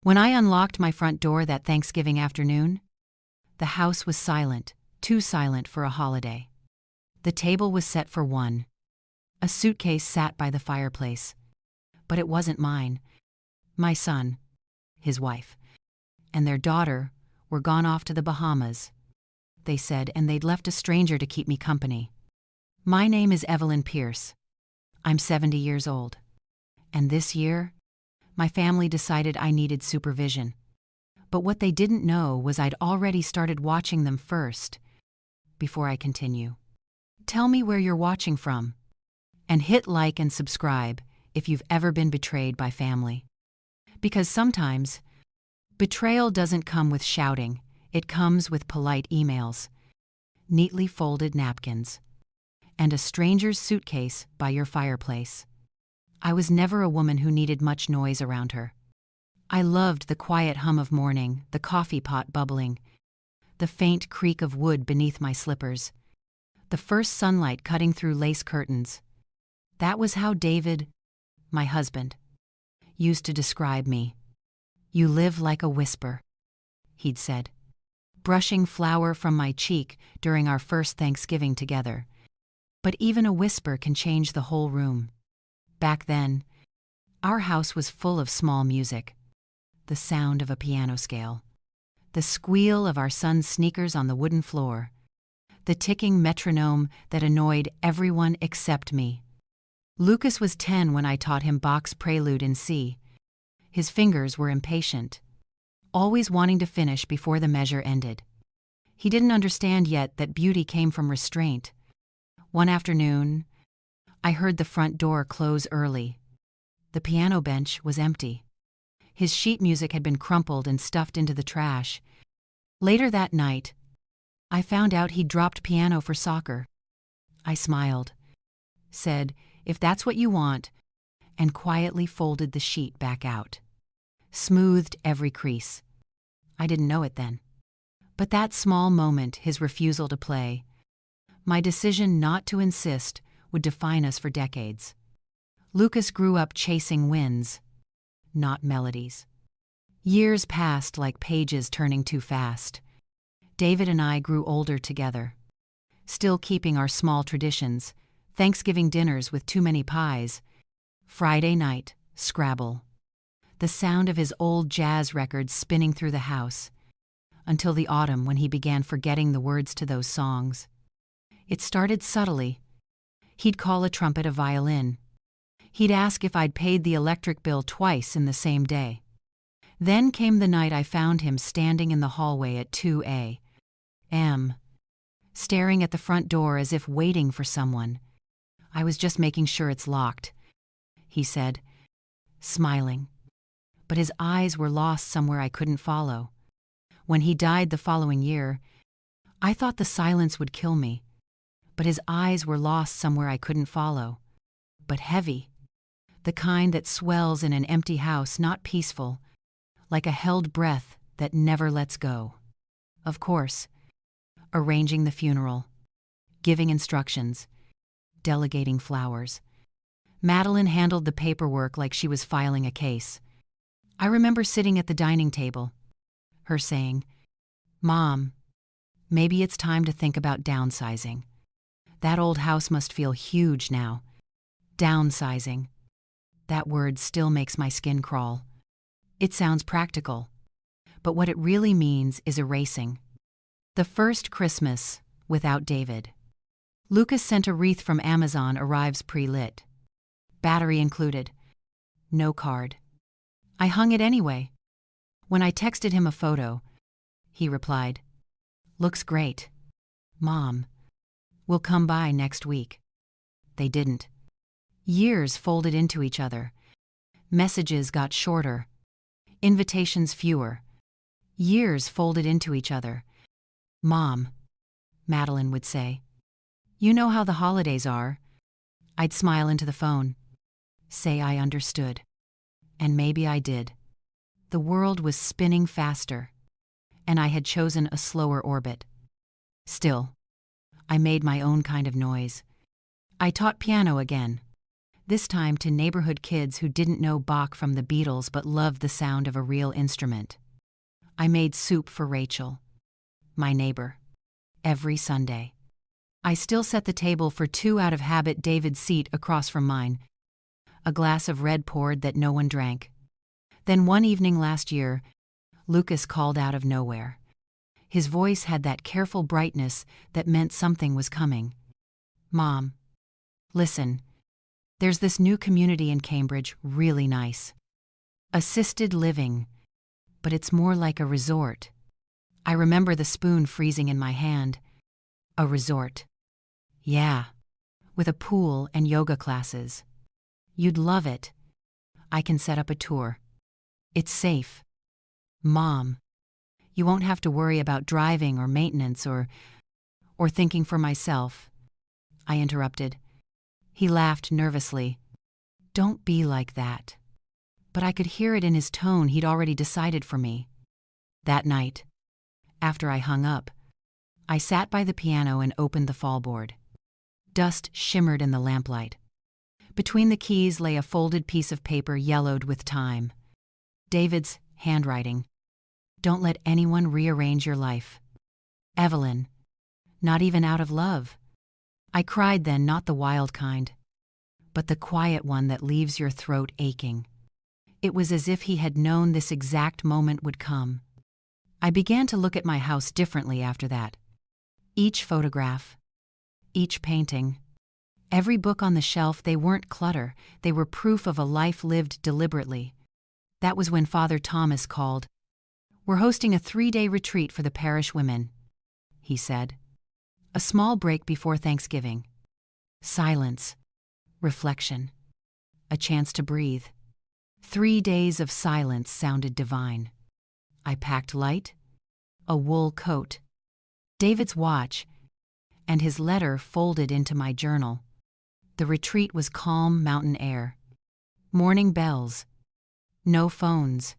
When I unlocked my front door that Thanksgiving afternoon, the house was silent, too silent for a holiday. The table was set for one. A suitcase sat by the fireplace. But it wasn't mine. My son, his wife, and their daughter were gone off to the Bahamas, they said, and they'd left a stranger to keep me company. My name is Evelyn Pierce. I'm 70 years old. And this year, my family decided I needed supervision. But what they didn't know was I'd already started watching them first. Before I continue, tell me where you're watching from. And hit like and subscribe if you've ever been betrayed by family. Because sometimes, betrayal doesn't come with shouting, it comes with polite emails, neatly folded napkins, and a stranger's suitcase by your fireplace. I was never a woman who needed much noise around her. I loved the quiet hum of morning, the coffee pot bubbling, the faint creak of wood beneath my slippers, the first sunlight cutting through lace curtains. That was how David, my husband, used to describe me. "You live like a whisper," he'd said, brushing flour from my cheek during our first Thanksgiving together. But even a whisper can change the whole room. Back then, our house was full of small music. The sound of a piano scale, the squeal of our son's sneakers on the wooden floor, the ticking metronome that annoyed everyone except me. Lucas was 10 when I taught him Bach's Prelude in C. His fingers were impatient, always wanting to finish before the measure ended. He didn't understand yet that beauty came from restraint. One afternoon, I heard the front door close early. The piano bench was empty. His sheet music had been crumpled and stuffed into the trash. Later that night, I found out he'd dropped piano for soccer. I smiled, said, "If that's what you want," and quietly folded the sheet back out. Smoothed every crease. I didn't know it then. But that small moment, his refusal to play, my decision not to insist, would define us for decades. Lucas grew up chasing wins, not melodies. Years passed like pages turning too fast. David and I grew older together, still keeping our small traditions, Thanksgiving dinners with too many pies, Friday night, Scrabble, the sound of his old jazz records spinning through the house, until the autumn when he began forgetting the words to those songs. It started subtly. He'd call a trumpet a violin. He'd ask if I'd paid the electric bill twice in the same day. Then came the night I found him standing in the hallway at 2 a.m., staring at the front door as if waiting for someone. "I was just making sure it's locked," he said, smiling. But his eyes were lost somewhere I couldn't follow. When he died the following year, I thought the silence would kill me. But his eyes were lost somewhere I couldn't follow. But heavy. The kind that swells in an empty house, not peaceful, like a held breath that never lets go. Of course, arranging the funeral, giving instructions, delegating flowers. Madeline handled the paperwork like she was filing a case. I remember sitting at the dining table, her saying, "Mom, maybe it's time to think about downsizing. That old house must feel huge now." Downsizing. That word still makes my skin crawl. It sounds practical, but what it really means is erasing. The first Christmas without David. Lucas sent a wreath from Amazon, arrives pre-lit. Battery included. No card. I hung it anyway. When I texted him a photo, he replied, "Looks great. Mom, we'll come by next week." They didn't. Years folded into each other. Messages got shorter. Invitations fewer. Years folded into each other. "Mom," Madeline would say, "you know how the holidays are." I'd smile into the phone, say I understood. And maybe I did. The world was spinning faster, and I had chosen a slower orbit. Still, I made my own kind of noise. I taught piano again. this time to neighborhood kids who didn't know Bach from the Beatles but loved the sound of a real instrument. I made soup for Rachel, my neighbor, every Sunday. I still set the table for two out of habit. David's seat across from mine. A glass of red poured that no one drank. Then one evening last year, Lucas called out of nowhere. His voice had that careful brightness that meant something was coming. "Mom, listen, there's this new community in Cambridge, really nice. Assisted living, but it's more like a resort." I remember the spoon freezing in my hand. A resort. Yeah, with a pool and yoga classes. You'd love it. I can set up a tour. It's safe. Mom, you won't have to worry about driving or maintenance or thinking for myself. I interrupted. He laughed nervously. Don't be like that. But I could hear it in his tone. He'd already decided for me. That night, after I hung up, I sat by the piano and opened the fallboard. Dust shimmered in the lamplight. Between the keys lay a folded piece of paper yellowed with time. David's handwriting. Don't let anyone rearrange your life. Evelyn. Not even out of love. I cried then, not the wild kind, but the quiet one that leaves your throat aching. It was as if he had known this exact moment would come. I began to look at my house differently after that. Each photograph, each painting, every book on the shelf, they weren't clutter, they were proof of a life lived deliberately. That was when Father Thomas called. "We're hosting a 3-day retreat for the parish women," he said. A small break before Thanksgiving. Silence. Reflection. A chance to breathe. 3 days of silence sounded divine. I packed light, a wool coat, David's watch, and his letter folded into my journal. The retreat was calm mountain air. Morning bells. No phones.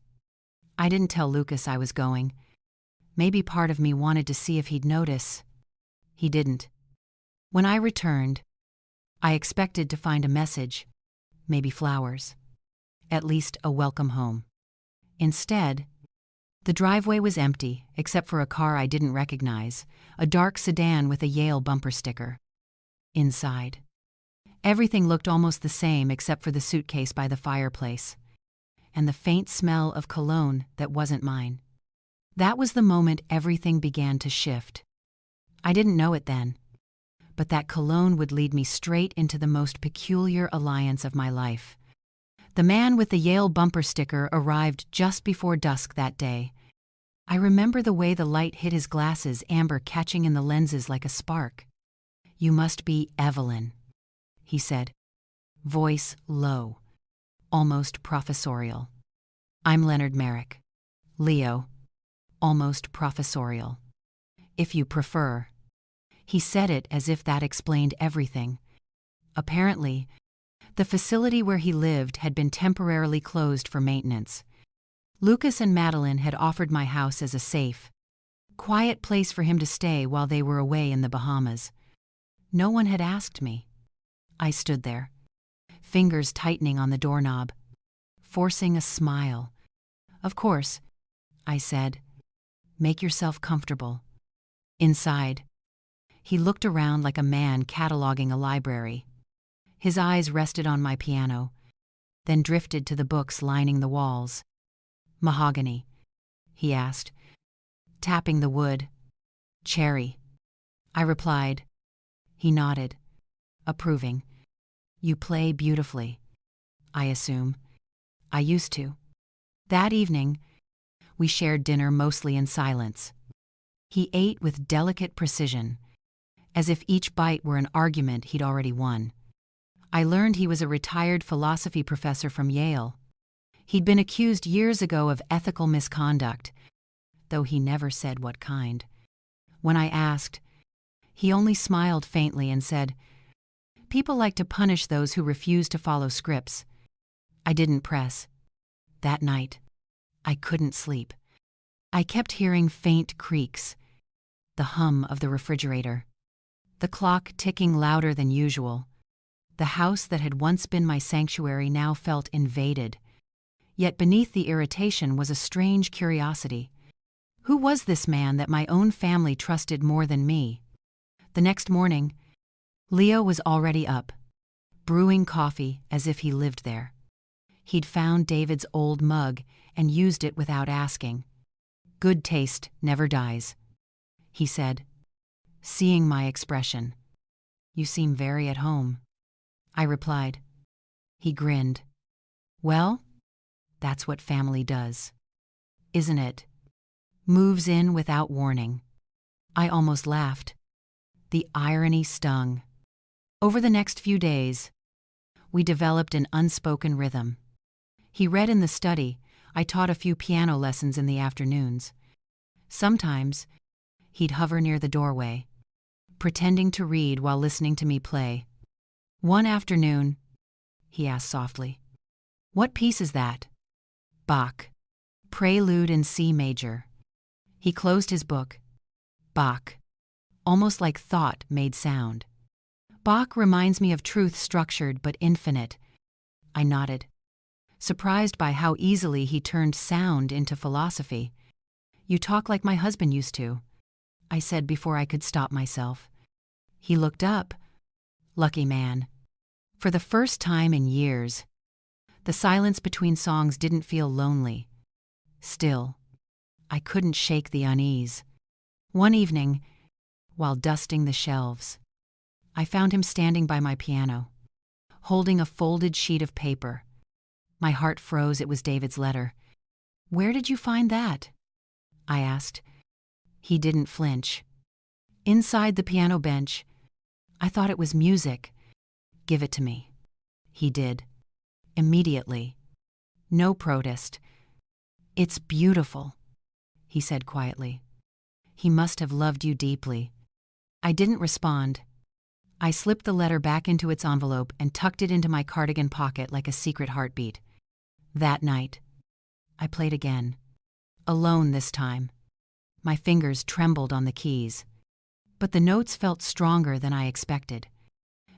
I didn't tell Lucas I was going. Maybe part of me wanted to see if he'd notice. He didn't. When I returned, I expected to find a message, maybe flowers, at least a welcome home. Instead, the driveway was empty, except for a car I didn't recognize, a dark sedan with a Yale bumper sticker. Inside, everything looked almost the same except for the suitcase by the fireplace, and the faint smell of cologne that wasn't mine. That was the moment everything began to shift. I didn't know it then, but that cologne would lead me straight into the most peculiar alliance of my life. The man with the Yale bumper sticker arrived just before dusk that day. I remember the way the light hit his glasses, amber catching in the lenses like a spark. "You must be Evelyn," he said, voice low, almost professorial. "I'm Leonard Merrick. Leo, almost professorial. If you prefer." He said it as if that explained everything. Apparently, the facility where he lived had been temporarily closed for maintenance. Lucas and Madeline had offered my house as a safe, quiet place for him to stay while they were away in the Bahamas. No one had asked me. I stood there, fingers tightening on the doorknob, forcing a smile. "Of course," I said. "Make yourself comfortable." Inside, he looked around like a man cataloging a library. His eyes rested on my piano, then drifted to the books lining the walls. "Mahogany?" he asked, tapping the wood. "Cherry," I replied. He nodded, approving. "You play beautifully, I assume." I used to. That evening, we shared dinner mostly in silence. He ate with delicate precision, as if each bite were an argument he'd already won. I learned he was a retired philosophy professor from Yale. He'd been accused years ago of ethical misconduct, though he never said what kind. When I asked, he only smiled faintly and said, "People like to punish those who refuse to follow scripts." I didn't press. That night, I couldn't sleep. I kept hearing faint creaks, the hum of the refrigerator, the clock ticking louder than usual, The house that had once been my sanctuary now felt invaded. Yet beneath the irritation was a strange curiosity. Who was this man that my own family trusted more than me? The next morning, Leo was already up, brewing coffee as if he lived there. He'd found David's old mug and used it without asking. "Good taste never dies," he said, seeing my expression. "You seem very at home," I replied. He grinned. "Well, that's what family does, isn't it? Moves in without warning." I almost laughed. The irony stung. Over the next few days, we developed an unspoken rhythm. He read in the study. I taught a few piano lessons in the afternoons. Sometimes, he'd hover near the doorway, pretending to read while listening to me play. One afternoon, he asked softly, "What piece is that?" "Bach. Prelude in C major." He closed his book. Bach. Almost like thought made sound. "Bach reminds me of truth structured but infinite." I nodded, surprised by how easily he turned sound into philosophy. "You talk like my husband used to," I said before I could stop myself. He looked up. Lucky man. For the first time in years, the silence between songs didn't feel lonely. Still, I couldn't shake the unease. One evening, while dusting the shelves, I found him standing by my piano, holding a folded sheet of paper. My heart froze. It was David's letter. "Where did you find that?" I asked. He didn't flinch. "Inside the piano bench. I thought it was music. Give it to me." He did. Immediately. No protest. "It's beautiful," he said quietly. "He must have loved you deeply." I didn't respond. I slipped the letter back into its envelope and tucked it into my cardigan pocket like a secret heartbeat. That night, I played again. Alone this time. My fingers trembled on the keys. But the notes felt stronger than I expected.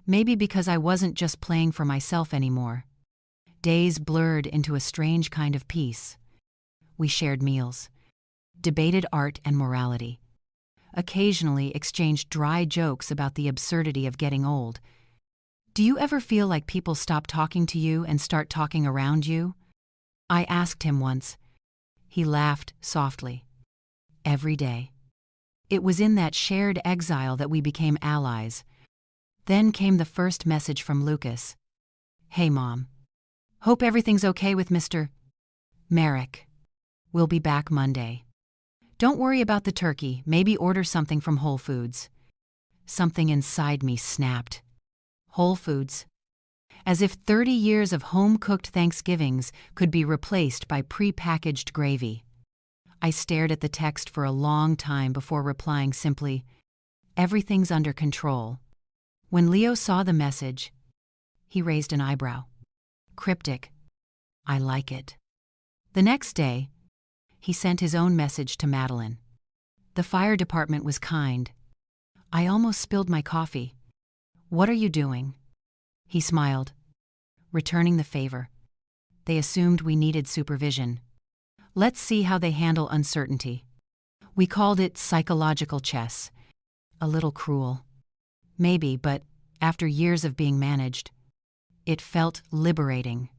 Maybe because I wasn't just playing for myself anymore. Days blurred into a strange kind of peace. We shared meals, debated art and morality, occasionally exchanged dry jokes about the absurdity of getting old. "Do you ever feel like people stop talking to you and start talking around you?" I asked him once. He laughed softly. "Every day." It was in that shared exile that we became allies. Then came the first message from Lucas. "Hey, Mom. Hope everything's okay with Mr. Merrick. We'll be back Monday. Don't worry about the turkey. Maybe order something from Whole Foods." Something inside me snapped. Whole Foods. As if 30 years of home-cooked Thanksgivings could be replaced by pre-packaged gravy. I stared at the text for a long time before replying simply, "Everything's under control." When Leo saw the message, he raised an eyebrow. Cryptic. "I like it." The next day, he sent his own message to Madeline. The fire department was kind. I almost spilled my coffee. "What are you doing?" He smiled, returning the favor. They assumed we needed supervision. Let's see how they handle uncertainty. We called it psychological chess. A little cruel. Maybe, but after years of being managed, it felt liberating.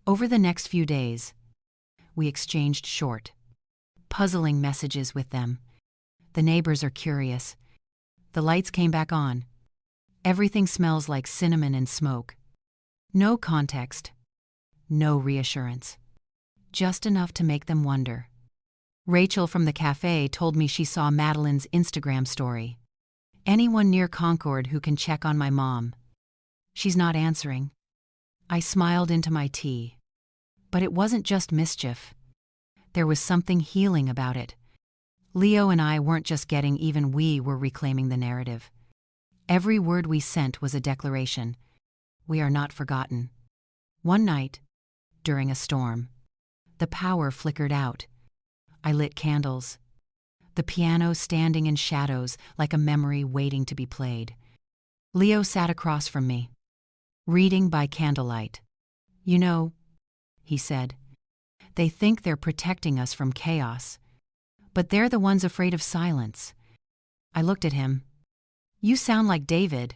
Over the next few days, we exchanged short, puzzling messages with them. The neighbors are curious. The lights came back on. Everything smells like cinnamon and smoke. No context. No reassurance. Just enough to make them wonder. Rachel from the cafe told me she saw Madeline's Instagram story. "Anyone near Concord who can check on my mom?" She's not answering. I smiled into my tea. But it wasn't just mischief. There was something healing about it. Leo and I weren't just getting even, we were reclaiming the narrative. Every word we sent was a declaration. We are not forgotten. One night, during a storm, the power flickered out. I lit candles. The piano standing in shadows like a memory waiting to be played. Leo sat across from me. Reading by candlelight. You know, he said, they think they're protecting us from chaos, but they're the ones afraid of silence. I looked at him. You sound like David.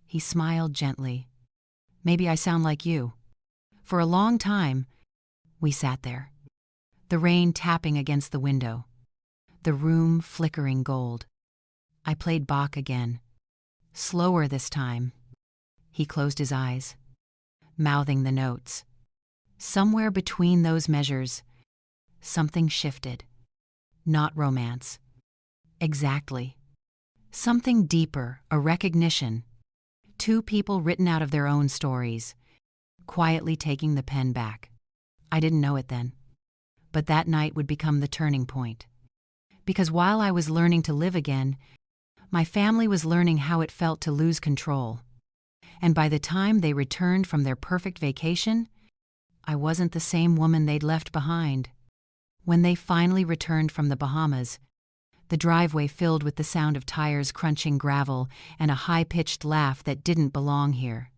He smiled gently. Maybe I sound like you. For a long time, we sat there. The rain tapping against the window. The room flickering gold. I played Bach again. Slower this time. He closed his eyes, mouthing the notes. Somewhere between those measures, something shifted. Not romance. Exactly. Something deeper, a recognition. Two people written out of their own stories, quietly taking the pen back. I didn't know it then. But that night would become the turning point. Because while I was learning to live again, my family was learning how it felt to lose control. And by the time they returned from their perfect vacation, I wasn't the same woman they'd left behind. When they finally returned from the Bahamas, the driveway filled with the sound of tires crunching gravel and a high-pitched laugh that didn't belong here.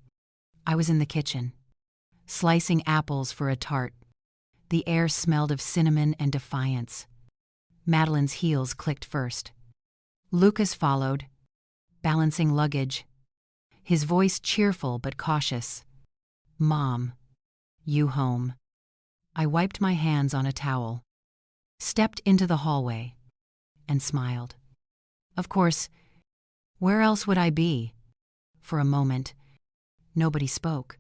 I was in the kitchen, slicing apples for a tart. The air smelled of cinnamon and defiance. Madeline's heels clicked first. Lucas followed, balancing luggage. His voice cheerful but cautious. Mom, you home. I wiped my hands on a towel, stepped into the hallway, and smiled. Of course, where else would I be? For a moment, nobody spoke.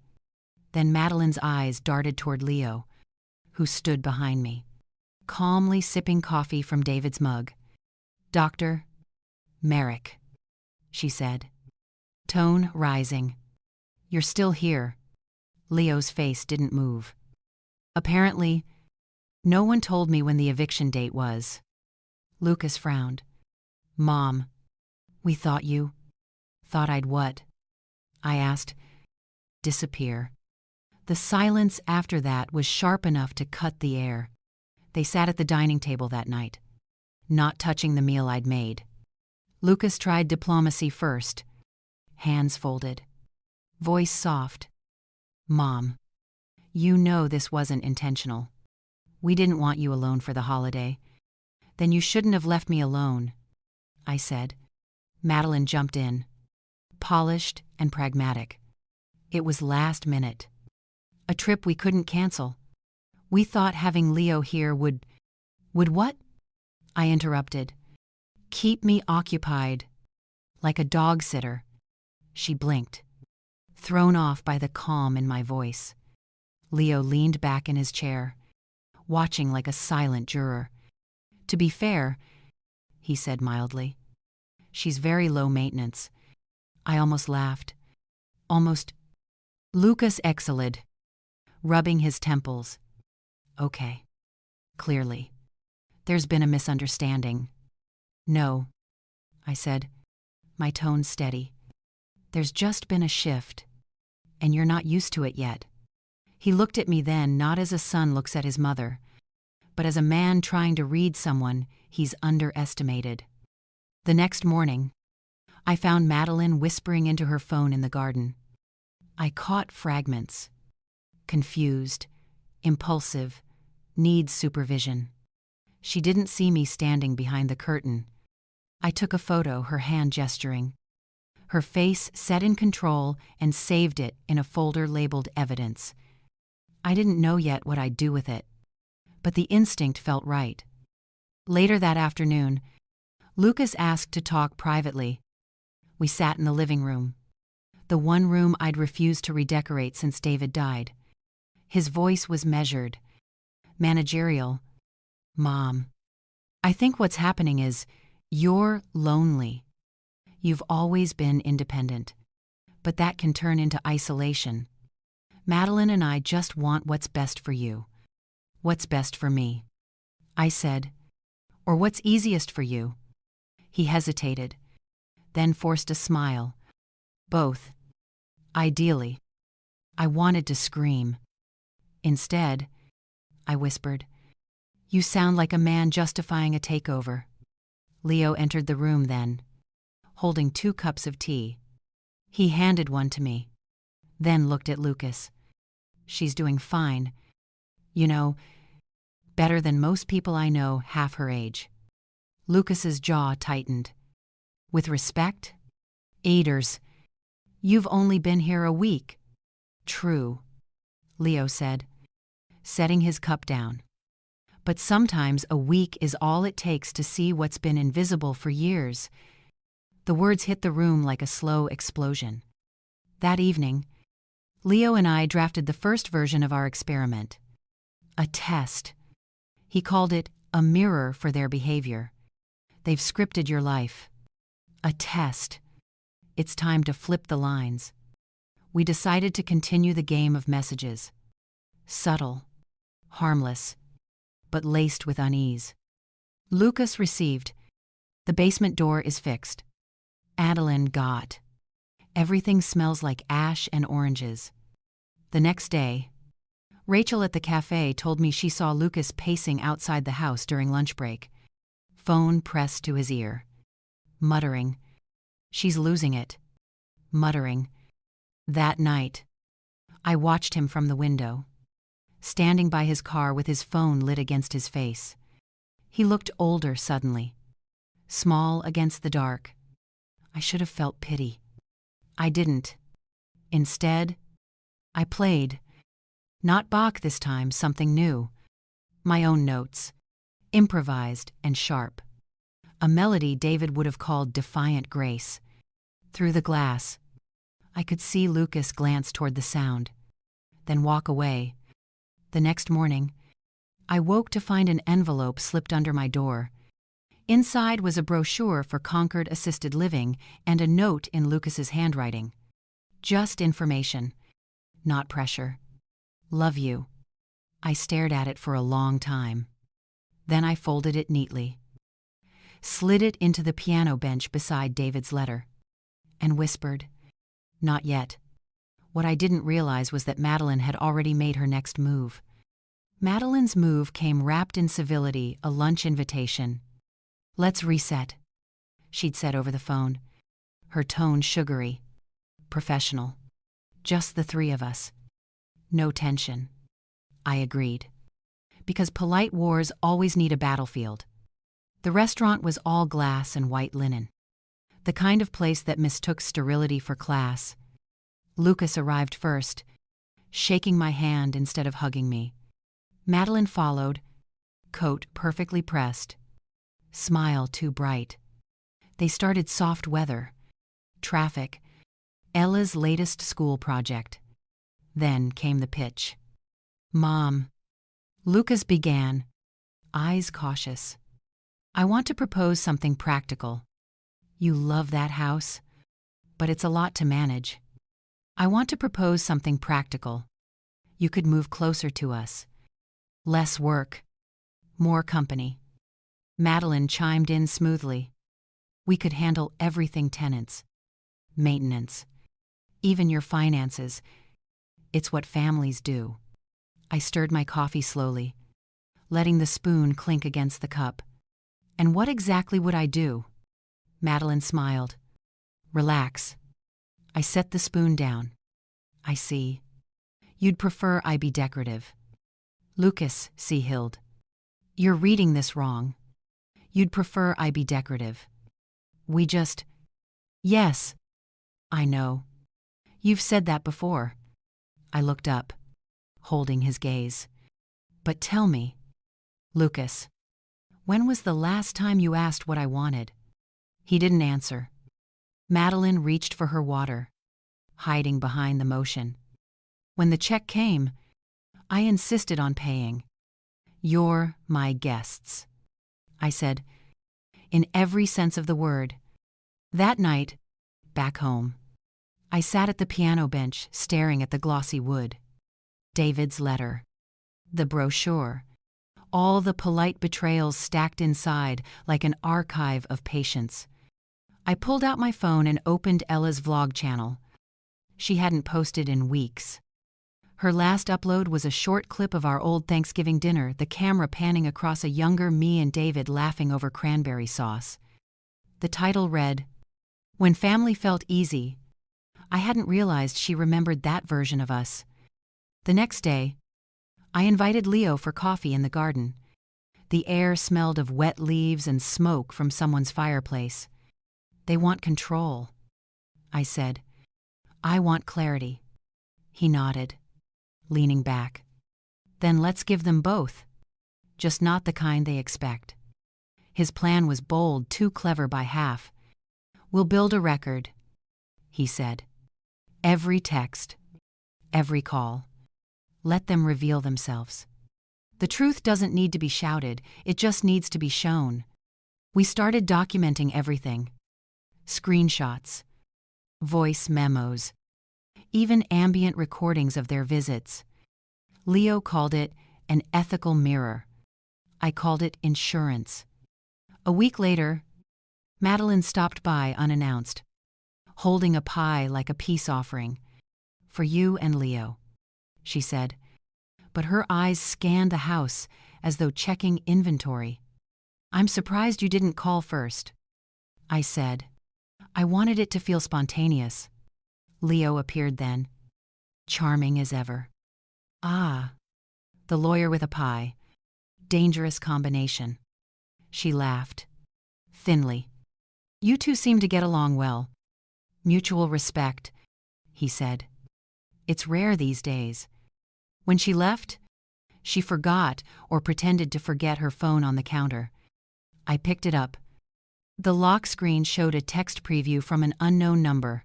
Then Madeline's eyes darted toward Leo, who stood behind me, calmly sipping coffee from David's mug. Dr. Merrick, she said, tone rising. You're still here. Leo's face didn't move. Apparently, no one told me when the eviction date was. Lucas frowned. Mom, we thought you... Thought I'd what? I asked. Disappear. The silence after that was sharp enough to cut the air. They sat at the dining table that night, not touching the meal I'd made. Lucas tried diplomacy first. Hands folded. Voice soft. Mom, you know this wasn't intentional. We didn't want you alone for the holiday. Then you shouldn't have left me alone, I said. Madeline jumped in, polished and pragmatic. It was last minute. A trip we couldn't cancel. We thought having Leo here would what? I interrupted. Keep me occupied. Like a dog sitter. She blinked, thrown off by the calm in my voice. Leo leaned back in his chair, watching like a silent juror. To be fair, he said mildly, she's very low maintenance. I almost laughed. Almost. Lucas exhaled, rubbing his temples. Okay. Clearly. There's been a misunderstanding. No, I said, my tone steady. There's just been a shift, and you're not used to it yet. He looked at me then not as a son looks at his mother, but as a man trying to read someone he's underestimated. The next morning, I found Madeline whispering into her phone in the garden. I caught fragments. Confused, impulsive, needs supervision. She didn't see me standing behind the curtain. I took a photo, her hand gesturing. Her face set in control and saved it in a folder labeled evidence. I didn't know yet what I'd do with it, but the instinct felt right. Later that afternoon, Lucas asked to talk privately. We sat in the living room, the one room I'd refused to redecorate since David died. His voice was measured, managerial. Mom, I think what's happening is you're lonely. You've always been independent, but that can turn into isolation. Madeline and I just want what's best for you. What's best for me? I said. Or what's easiest for you? He hesitated, then forced a smile. Both. Ideally. I wanted to scream. Instead, I whispered, you sound like a man justifying a takeover. Leo entered the room then, holding 2 cups of tea. He handed one to me. then looked at Lucas. She's doing fine. You know, better than most people I know half her age. Lucas's jaw tightened. With respect? Aiders. You've only been here a week. True, Leo said, setting his cup down. But sometimes a week is all it takes to see what's been invisible for years. The words hit the room like a slow explosion. That evening, Leo and I drafted the first version of our experiment. A test. He called it a mirror for their behavior. They've scripted your life. A test. It's time to flip the lines. We decided to continue the game of messages. Subtle, harmless, but laced with unease. Lucas received. The basement door is fixed. Adeline got. Everything smells like ash and oranges. The next day, Rachel at the cafe told me she saw Lucas pacing outside the house during lunch break. Phone pressed to his ear. Muttering, "She's losing it." Muttering. That night, I watched him from the window, standing by his car with his phone lit against his face. He looked older suddenly, small against the dark. I should have felt pity. I didn't. Instead, I played. Not Bach this time, something new. My own notes, improvised and sharp. A melody David would have called defiant grace. Through the glass, I could see Lucas glance toward the sound, then walk away. The next morning, I woke to find an envelope slipped under my door. Inside was a brochure for Concord Assisted Living and a note in Lucas's handwriting. Just information, not pressure. Love you. I stared at it for a long time. Then I folded it neatly, slid it into the piano bench beside David's letter, and whispered, "Not yet." What I didn't realize was that Madeline had already made her next move. Madeline's move came wrapped in civility, a lunch invitation. "Let's reset," she'd said over the phone, her tone sugary, professional. Just the three of us. No tension. I agreed. Because polite wars always need a battlefield. The restaurant was all glass and white linen. The kind of place that mistook sterility for class. Lucas arrived first, shaking my hand instead of hugging me. Madeline followed, coat perfectly pressed, smile too bright. They started soft weather, traffic, Ella's latest school project. Then came the pitch. "Mom," Lucas began, eyes cautious. "I want to propose something practical. You love that house, but it's a lot to manage. I want to propose something practical. You could move closer to us. Less work, more company." Madeline chimed in smoothly. "We could handle everything tenants, maintenance, even your finances. It's what families do." I stirred my coffee slowly, letting the spoon clink against the cup. "And what exactly would I do?" Madeline smiled. "Relax." I set the spoon down. "I see. You'd prefer I be decorative." "Lucas," Hild. "You're reading this wrong. You'd prefer I be decorative. We just—" "Yes. I know. You've said that before." I looked up, holding his gaze. "But tell me, Lucas, when was the last time you asked what I wanted?" He didn't answer. Madeline reached for her water, hiding behind the motion. When the check came, I insisted on paying. "You're my guests," I said, in every sense of the word. That night, back home, I sat at the piano bench staring at the glossy wood. David's letter, the brochure, all the polite betrayals stacked inside like an archive of patience. I pulled out my phone and opened Ella's vlog channel. She hadn't posted in weeks. Her last upload was a short clip of our old Thanksgiving dinner, the camera panning across a younger me and David laughing over cranberry sauce. The title read, "When Family Felt Easy, I hadn't realized she remembered that version of us. The next day, I invited Leo for coffee in the garden. The air smelled of wet leaves and smoke from someone's fireplace. They want control, I said. I want clarity. He nodded, leaning back. Then let's give them both. Just not the kind they expect. His plan was bold, too clever by half. We'll build a record, he said. Every text, every call. Let them reveal themselves. The truth doesn't need to be shouted, it just needs to be shown. We started documenting everything. Screenshots, voice memos, even ambient recordings of their visits. Leo called it an ethical mirror. I called it insurance. A week later, Madeline stopped by unannounced, holding a pie like a peace offering. For you and Leo, she said, but her eyes scanned the house as though checking inventory. I'm surprised you didn't call first, I said. I wanted it to feel spontaneous. Leo appeared then, charming as ever. Ah, the lawyer with a pie. Dangerous combination. She laughed, thinly. You two seem to get along well. Mutual respect, he said. It's rare these days. When she left, she forgot or pretended to forget her phone on the counter. I picked it up. The lock screen showed a text preview from an unknown number.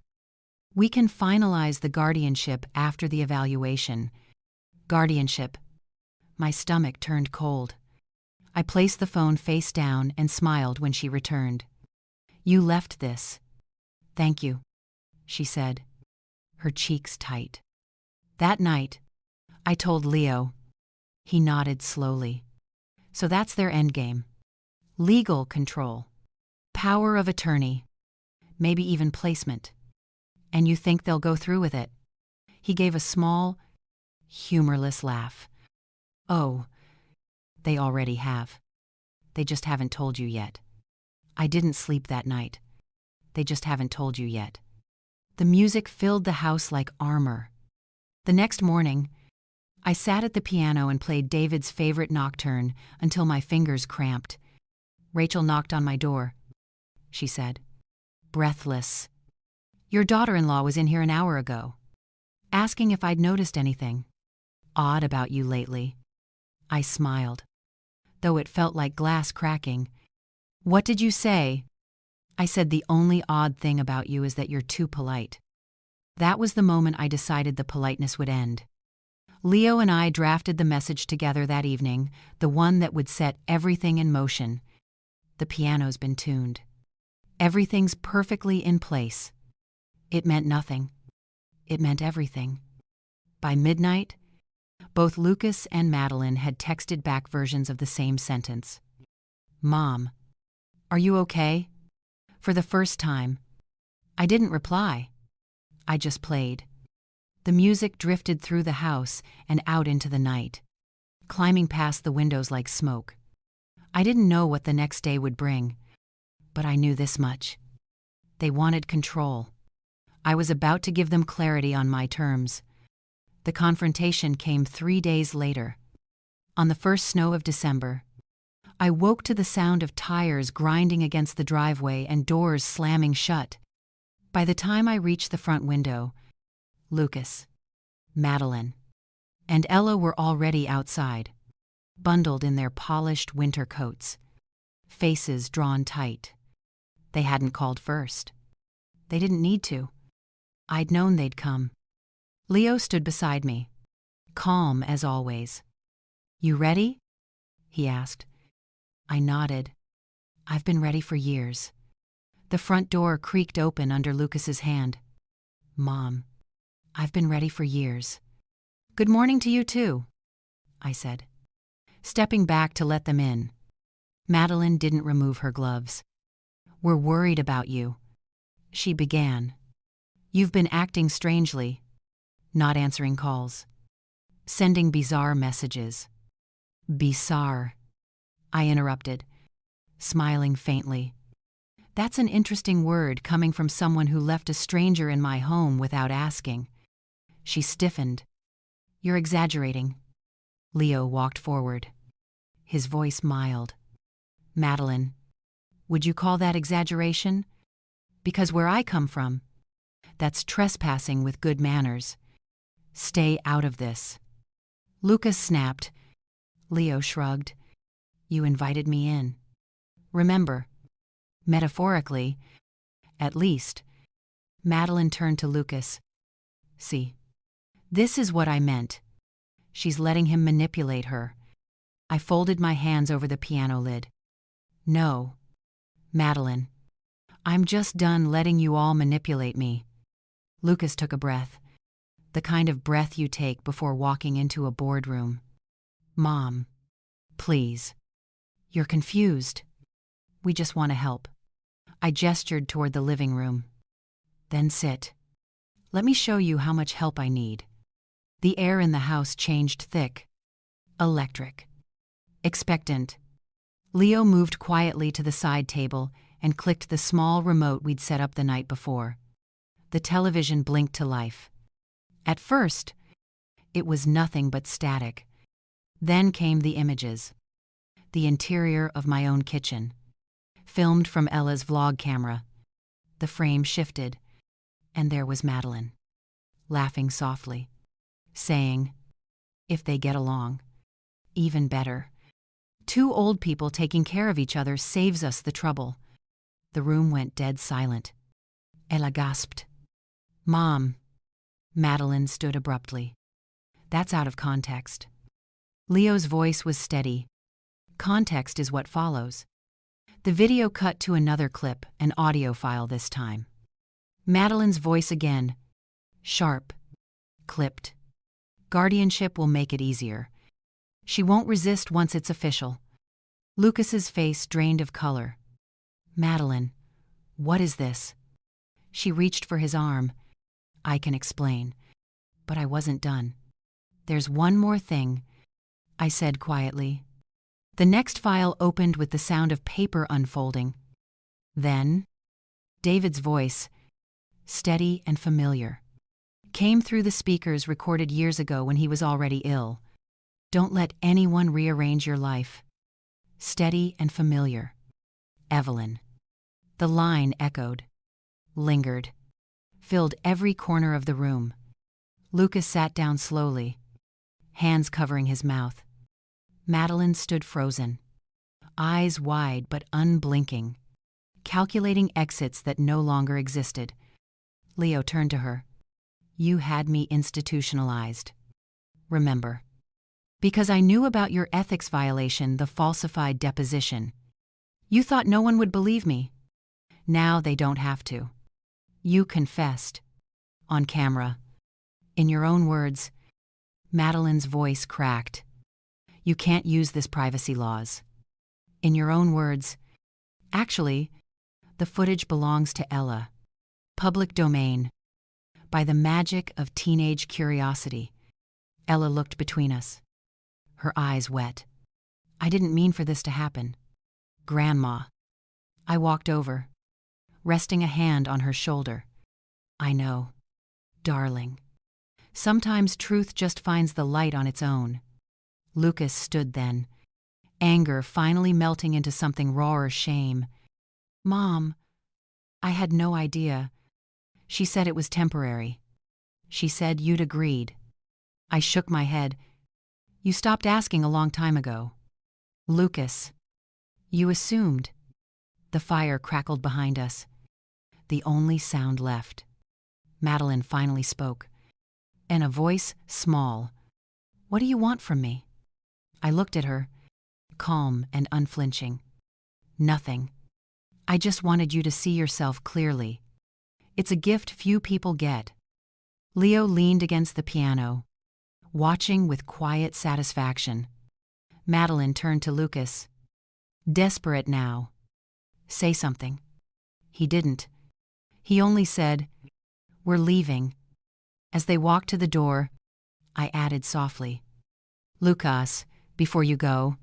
We can finalize the guardianship after the evaluation. Guardianship. My stomach turned cold. I placed the phone face down and smiled when she returned. You left this. Thank you, she said, her cheeks tight. That night, I told Leo. He nodded slowly. So that's their endgame. Legal control. Power of attorney. Maybe even placement. And you think they'll go through with it? He gave a small, humorless laugh. Oh, they already have. They just haven't told you yet. I didn't sleep that night. They just haven't told you yet. The music filled the house like armor. The next morning, I sat at the piano and played David's favorite nocturne until my fingers cramped. Rachel knocked on my door, she said, breathless. Your daughter-in-law was in here an hour ago, asking if I'd noticed anything odd about you lately. I smiled, though it felt like glass cracking. What did you say? I said the only odd thing about you is that you're too polite. That was the moment I decided the politeness would end. Leo and I drafted the message together that evening, the one that would set everything in motion. The piano's been tuned. Everything's perfectly in place. It meant nothing. It meant everything. By midnight, both Lucas and Madeline had texted back versions of the same sentence. Mom, are you okay? For the first time. I didn't reply. I just played. The music drifted through the house and out into the night, climbing past the windows like smoke. I didn't know what the next day would bring, but I knew this much. They wanted control. I was about to give them clarity on my terms. The confrontation came 3 days later. On the first snow of December, I woke to the sound of tires grinding against the driveway and doors slamming shut. By the time I reached the front window, Lucas, Madeline, and Ella were already outside, bundled in their polished winter coats, faces drawn tight. They hadn't called first. They didn't need to. I'd known they'd come. Leo stood beside me, calm as always. You ready? He asked. I nodded. I've been ready for years. The front door creaked open under Lucas's hand. Mom, I've been ready for years. Good morning to you too, I said, stepping back to let them in. Madeline didn't remove her gloves. We're worried about you, she began. You've been acting strangely, not answering calls, sending bizarre messages. Bizarre, I interrupted, smiling faintly. That's an interesting word coming from someone who left a stranger in my home without asking. She stiffened. You're exaggerating. Leo walked forward. His voice mild. Madeline, would you call that exaggeration? Because where I come from, that's trespassing with good manners. Stay out of this. Lucas snapped. Leo shrugged. You invited me in. Remember, metaphorically, at least. Madeline turned to Lucas. See, this is what I meant. She's letting him manipulate her. I folded my hands over the piano lid. No, Madeline, I'm just done letting you all manipulate me. Lucas took a breath. The kind of breath you take before walking into a boardroom. Mom, please. You're confused. We just want to help. I gestured toward the living room. Then sit. Let me show you how much help I need. The air in the house changed thick. Electric. Expectant. Leo moved quietly to the side table and clicked the small remote we'd set up the night before. The television blinked to life. At first, it was nothing but static. Then came the images. The interior of my own kitchen, filmed from Ella's vlog camera. The frame shifted, and there was Madeline, laughing softly, saying, if they get along, even better. Two old people taking care of each other saves us the trouble. The room went dead silent. Ella gasped. Mom. Madeline stood abruptly. That's out of context. Leo's voice was steady. Context is what follows. The video cut to another clip, an audio file this time. Madeline's voice again. Sharp. Clipped. Guardianship will make it easier. She won't resist once it's official. Lucas's face drained of color. Madeline, what is this? She reached for his arm. I can explain. But I wasn't done. There's one more thing, I said quietly. The next file opened with the sound of paper unfolding. Then, David's voice, steady and familiar, came through the speakers recorded years ago when he was already ill. Don't let anyone rearrange your life. Steady and familiar. Evelyn. The line echoed, lingered, filled every corner of the room. Lucas sat down slowly, hands covering his mouth. Madeline stood frozen, eyes wide but unblinking, calculating exits that no longer existed. Leo turned to her. You had me institutionalized. Remember. Because I knew about your ethics violation, the falsified deposition. You thought no one would believe me. Now they don't have to. You confessed. On camera. In your own words. Madeline's voice cracked. You can't use this privacy laws. In your own words. Actually, the footage belongs to Ella. Public domain. By the magic of teenage curiosity. Ella looked between us. Her eyes wet. I didn't mean for this to happen. Grandma. I walked over, resting a hand on her shoulder. I know. Darling. Sometimes truth just finds the light on its own. Lucas stood then, anger finally melting into something rawer shame. Mom. I had no idea. She said it was temporary. She said you'd agreed. I shook my head. You stopped asking a long time ago. Lucas. You assumed. The fire crackled behind us. The only sound left. Madeline finally spoke. In a voice small. What do you want from me? I looked at her, calm and unflinching. Nothing. I just wanted you to see yourself clearly. It's a gift few people get. Leo leaned against the piano, watching with quiet satisfaction. Madeline turned to Lucas. Desperate now. Say something. He didn't. He only said, We're leaving. As they walked to the door, I added softly, Lucas, before you go,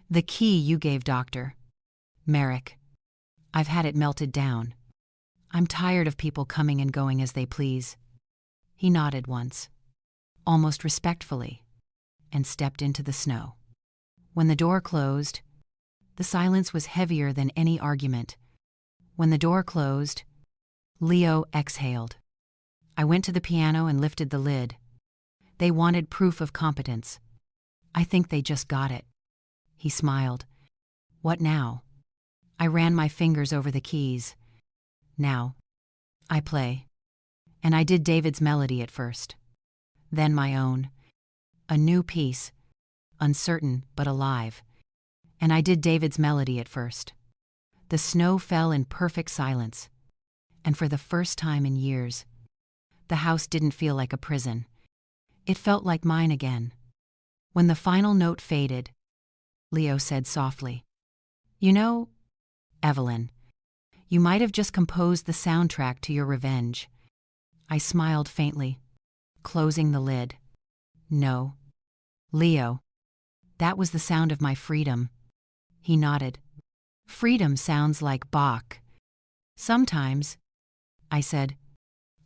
the key you gave Dr. Merrick. I've had it melted down. I'm tired of people coming and going as they please. He nodded once, almost respectfully, and stepped into the snow. When the door closed, the silence was heavier than any argument. When the door closed, Leo exhaled. I went to the piano and lifted the lid. They wanted proof of competence. I think they just got it. He smiled. What now? I ran my fingers over the keys. Now, I play. And I did David's melody at first. Then my own. A new piece, uncertain but alive. And I did David's melody at first. The snow fell in perfect silence. And for the first time in years, the house didn't feel like a prison. It felt like mine again. When the final note faded, Leo said softly, "You know, Evelyn, you might have just composed the soundtrack to your revenge." I smiled faintly, closing the lid. No, Leo, that was the sound of my freedom. He nodded. Freedom sounds like Bach. Sometimes, I said,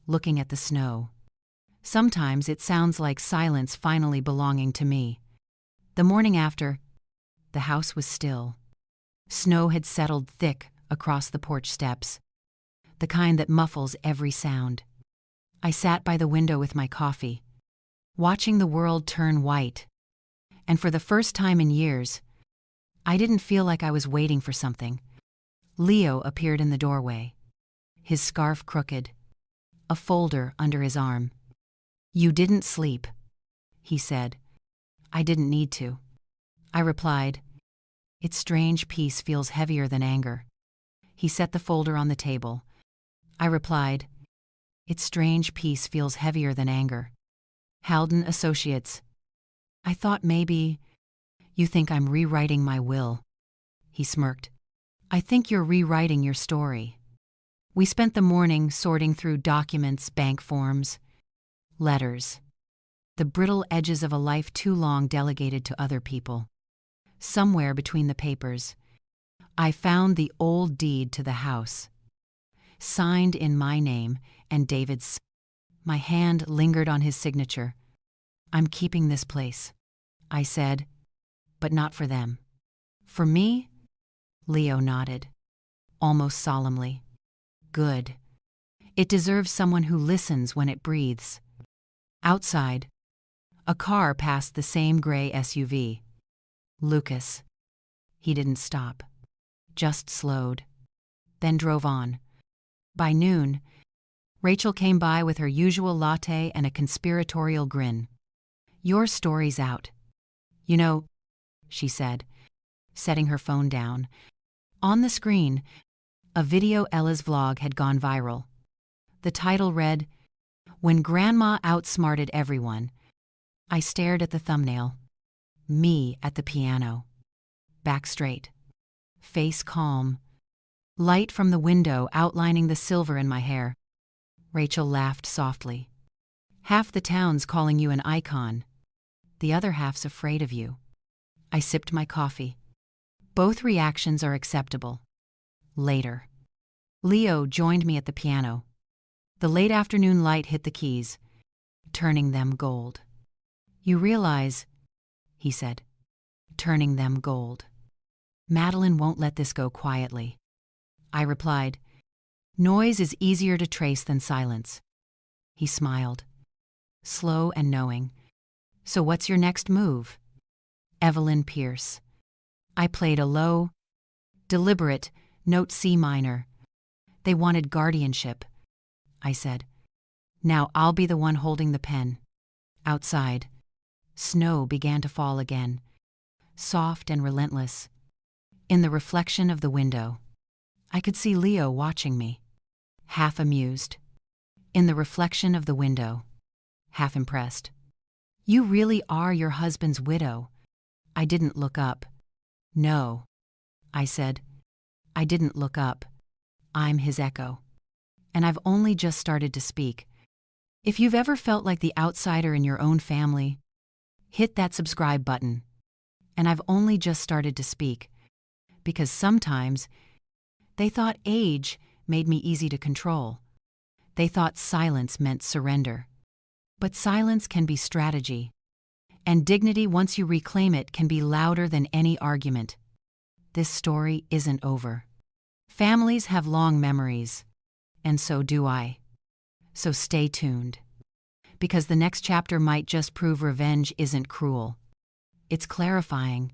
looking at the snow. Sometimes it sounds like silence finally belonging to me. The morning after, the house was still. Snow had settled thick across the porch steps, the kind that muffles every sound. I sat by the window with my coffee, watching the world turn white. And for the first time in years, I didn't feel like I was waiting for something. Leo appeared in the doorway, his scarf crooked, a folder under his arm. "You didn't sleep," he said. "I didn't need to." I replied, "Its strange peace feels heavier than anger." He set the folder on the table. I replied, "Its strange peace feels heavier than anger." Halden Associates. I thought maybe you think I'm rewriting my will. He smirked. I think you're rewriting your story. We spent the morning sorting through documents, bank forms, letters, the brittle edges of a life too long delegated to other people. Somewhere between the papers, I found the old deed to the house, signed in my name and David's. My hand lingered on his signature. "I'm keeping this place," I said, "but not for them." "For me?" Leo nodded, almost solemnly. "Good. It deserves someone who listens when it breathes." Outside, a car passed the same gray SUV. Lucas. He didn't stop, just slowed, then drove on. By noon, Rachel came by with her usual latte and a conspiratorial grin. "Your story's out. You know," she said, setting her phone down. On the screen, a video Ella's vlog had gone viral. The title read, "When Grandma Outsmarted Everyone." I stared at the thumbnail. Me at the piano. Back straight. Face calm. Light from the window outlining the silver in my hair. Rachel laughed softly. "Half the town's calling you an icon. The other half's afraid of you." I sipped my coffee. Both reactions are acceptable. Later. Leo joined me at the piano. The late afternoon light hit the keys, turning them gold. "You realize," he said, "turning them gold. Madeline won't let this go quietly." I replied, "Noise is easier to trace than silence." He smiled, slow and knowing. "So what's your next move?" Evelyn Pierce. I played a low, deliberate note C minor. "They wanted guardianship," I said. "Now I'll be the one holding the pen." Outside, snow began to fall again, soft and relentless. In the reflection of the window, I could see Leo watching me, half amused. In the reflection of the window, half impressed. "You really are your husband's widow." I didn't look up. "No," I said. "I didn't look up. I'm his echo. And I've only just started to speak. If you've ever felt like the outsider in your own family, hit that subscribe button. And I've only just started to speak, because sometimes They thought age made me easy to control. They thought silence meant surrender. But silence can be strategy. And dignity, once you reclaim it, can be louder than any argument. This story isn't over. Families have long memories, and so do I. So stay tuned. Because the next chapter might just prove revenge isn't cruel. It's clarifying,